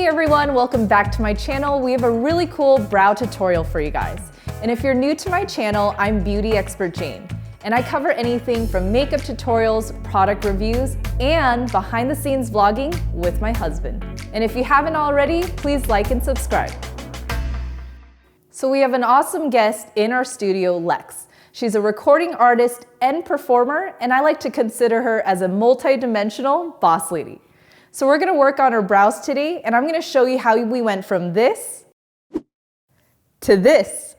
Hey everyone, welcome back to my channel. We have a really cool brow tutorial for you guys. And if you're new to my channel, I'm Beauty Expert Jane. And I cover anything from makeup tutorials, product reviews, and behind the scenes vlogging with my husband. And if you haven't already, please like and subscribe. So we have an awesome guest in our studio, Lex. She's a recording artist and performer, and I like to consider her as a multi-dimensional boss lady. So we're gonna work on her brows today, and I'm gonna show you how we went from this to this.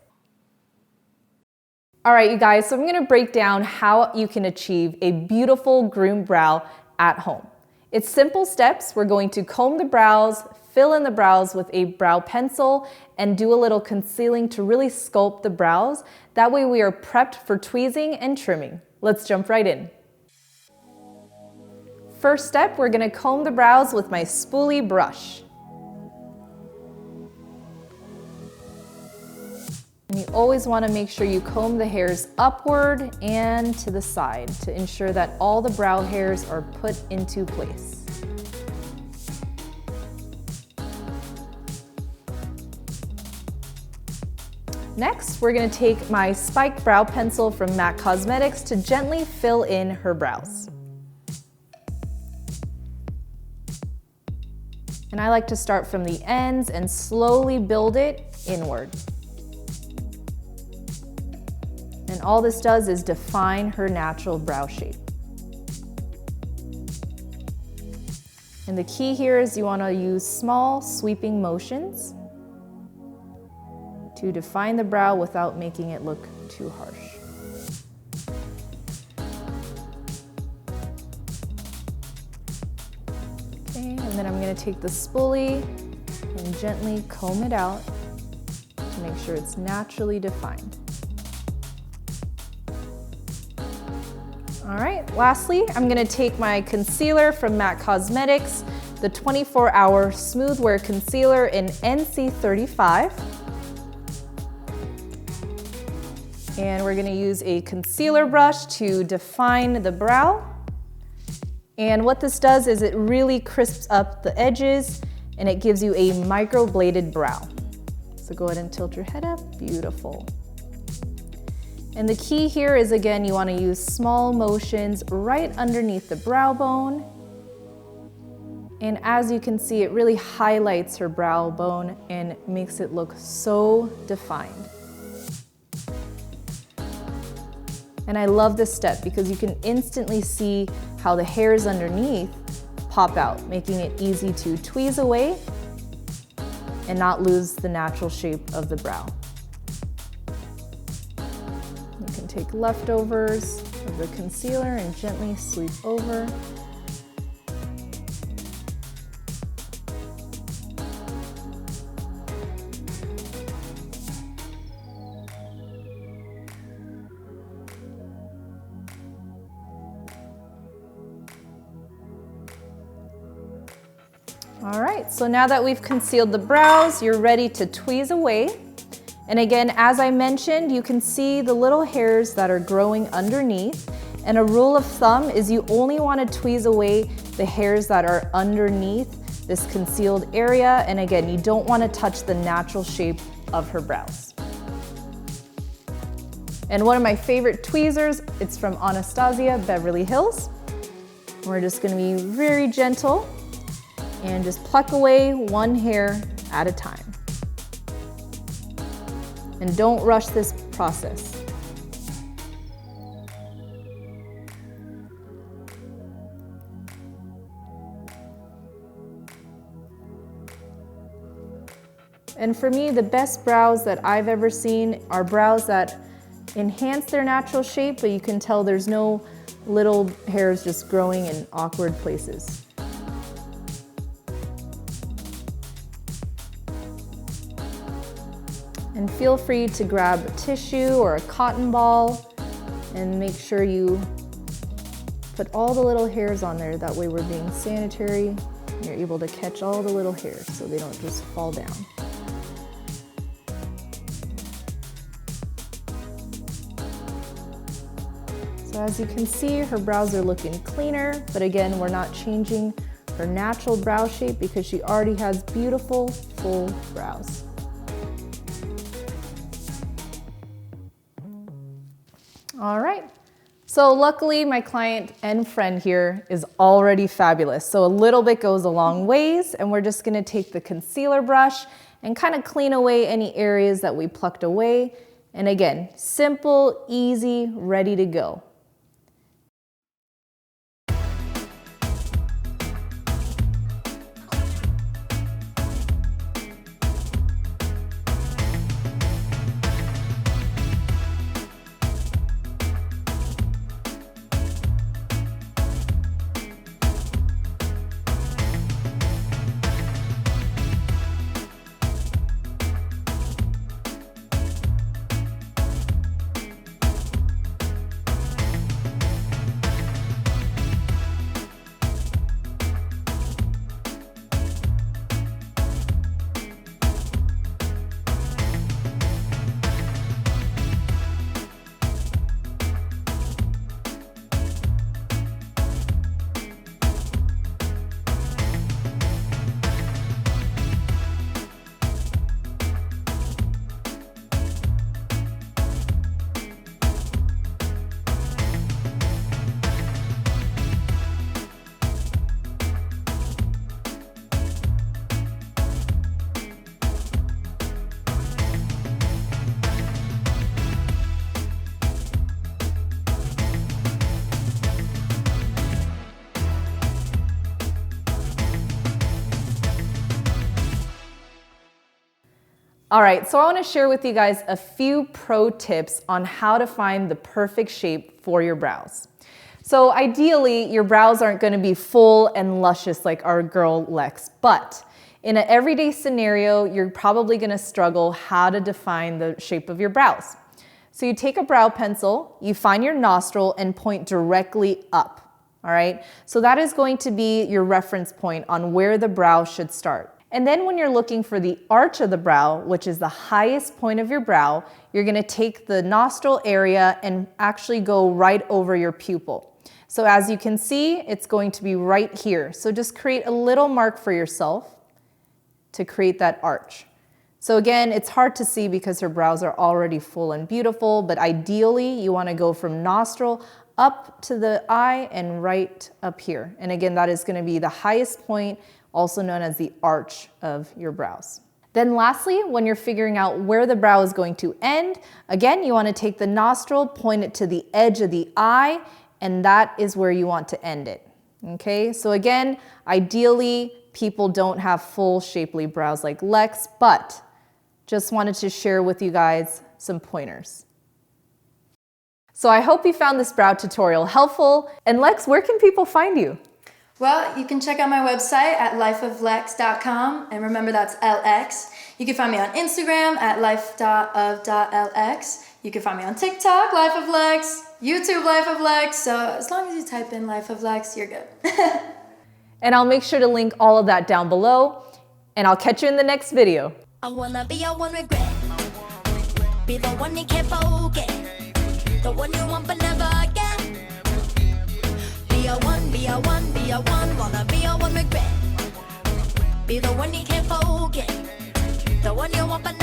All right, you guys, so I'm gonna break down how you can achieve a beautiful groomed brow at home. It's simple steps. We're going to comb the brows, fill in the brows with a brow pencil, and do a little concealing to really sculpt the brows. That way we are prepped for tweezing and trimming. Let's jump right in. First step, we're gonna comb the brows with my spoolie brush. And you always wanna make sure you comb the hairs upward and to the side to ensure that all the brow hairs are put into place. Next, we're gonna take my spiked brow pencil from MAC Cosmetics to gently fill in her brows. And I like to start from the ends and slowly build it inward. And all this does is define her natural brow shape. And the key here is you want to use small sweeping motions to define the brow without making it look too harsh. And then I'm going to take the spoolie and gently comb it out to make sure it's naturally defined. All right, lastly, I'm going to take my concealer from MAC Cosmetics, the 24-hour Smooth Wear Concealer in NC35. And we're going to use a concealer brush to define the brow. And what this does is it really crisps up the edges and it gives you a microbladed brow. So go ahead and tilt your head up, beautiful. And the key here is, again, you want to use small motions right underneath the brow bone. And as you can see, it really highlights her brow bone and makes it look so defined. And I love this step because you can instantly see how the hairs underneath pop out, making it easy to tweeze away and not lose the natural shape of the brow. You can take leftovers of the concealer and gently sweep over. All right, so now that we've concealed the brows, you're ready to tweeze away. And again, as I mentioned, you can see the little hairs that are growing underneath. And a rule of thumb is you only want to tweeze away the hairs that are underneath this concealed area. And again, you don't want to touch the natural shape of her brows. And one of my favorite tweezers, it's from Anastasia Beverly Hills. We're just going to be very gentle and just pluck away one hair at a time. And don't rush this process. And for me, the best brows that I've ever seen are brows that enhance their natural shape, but you can tell there's no little hairs just growing in awkward places. And feel free to grab a tissue or a cotton ball and make sure you put all the little hairs on there. That way we're being sanitary and you're able to catch all the little hairs so they don't just fall down. So as you can see, her brows are looking cleaner, but again, we're not changing her natural brow shape because she already has beautiful, full brows. All right. So luckily my client and friend here is already fabulous. So a little bit goes a long ways, and we're just gonna take the concealer brush and kind of clean away any areas that we plucked away. And again, simple, easy, ready to go. All right, so I want to share with you guys a few pro tips on how to find the perfect shape for your brows. So ideally, your brows aren't going to be full and luscious like our girl Lex, but in an everyday scenario, you're probably going to struggle how to define the shape of your brows. So you take a brow pencil, you find your nostril and point directly up, all right? So that is going to be your reference point on where the brow should start. And then when you're looking for the arch of the brow, which is the highest point of your brow, you're gonna take the nostril area and actually go right over your pupil. So as you can see, it's going to be right here. So just create a little mark for yourself to create that arch. So again, it's hard to see because her brows are already full and beautiful, but ideally you wanna go from nostril up to the eye and right up here. And again, that is gonna be the highest point, also known as the arch of your brows. Then lastly, when you're figuring out where the brow is going to end, again, you want to take the nostril, point it to the edge of the eye, and that is where you want to end it. Okay, so again, ideally, people don't have full shapely brows like Lex, but just wanted to share with you guys some pointers. So I hope you found this brow tutorial helpful. And Lex, where can people find you? Well, you can check out my website at lifeoflex.com, and remember that's LX. You can find me on Instagram at life.of.lx. You can find me on TikTok, Life of Lex, YouTube, Life of Lex. So as long as you type in Life of Lex, you're good. And I'll make sure to link all of that down below, and I'll catch you in the next video. I wanna be your one regret, be the one you can't forget, the one you want but never get. Be a one, be a one, be a one, wanna be a one regret. Be the one you can't forget, the one you want but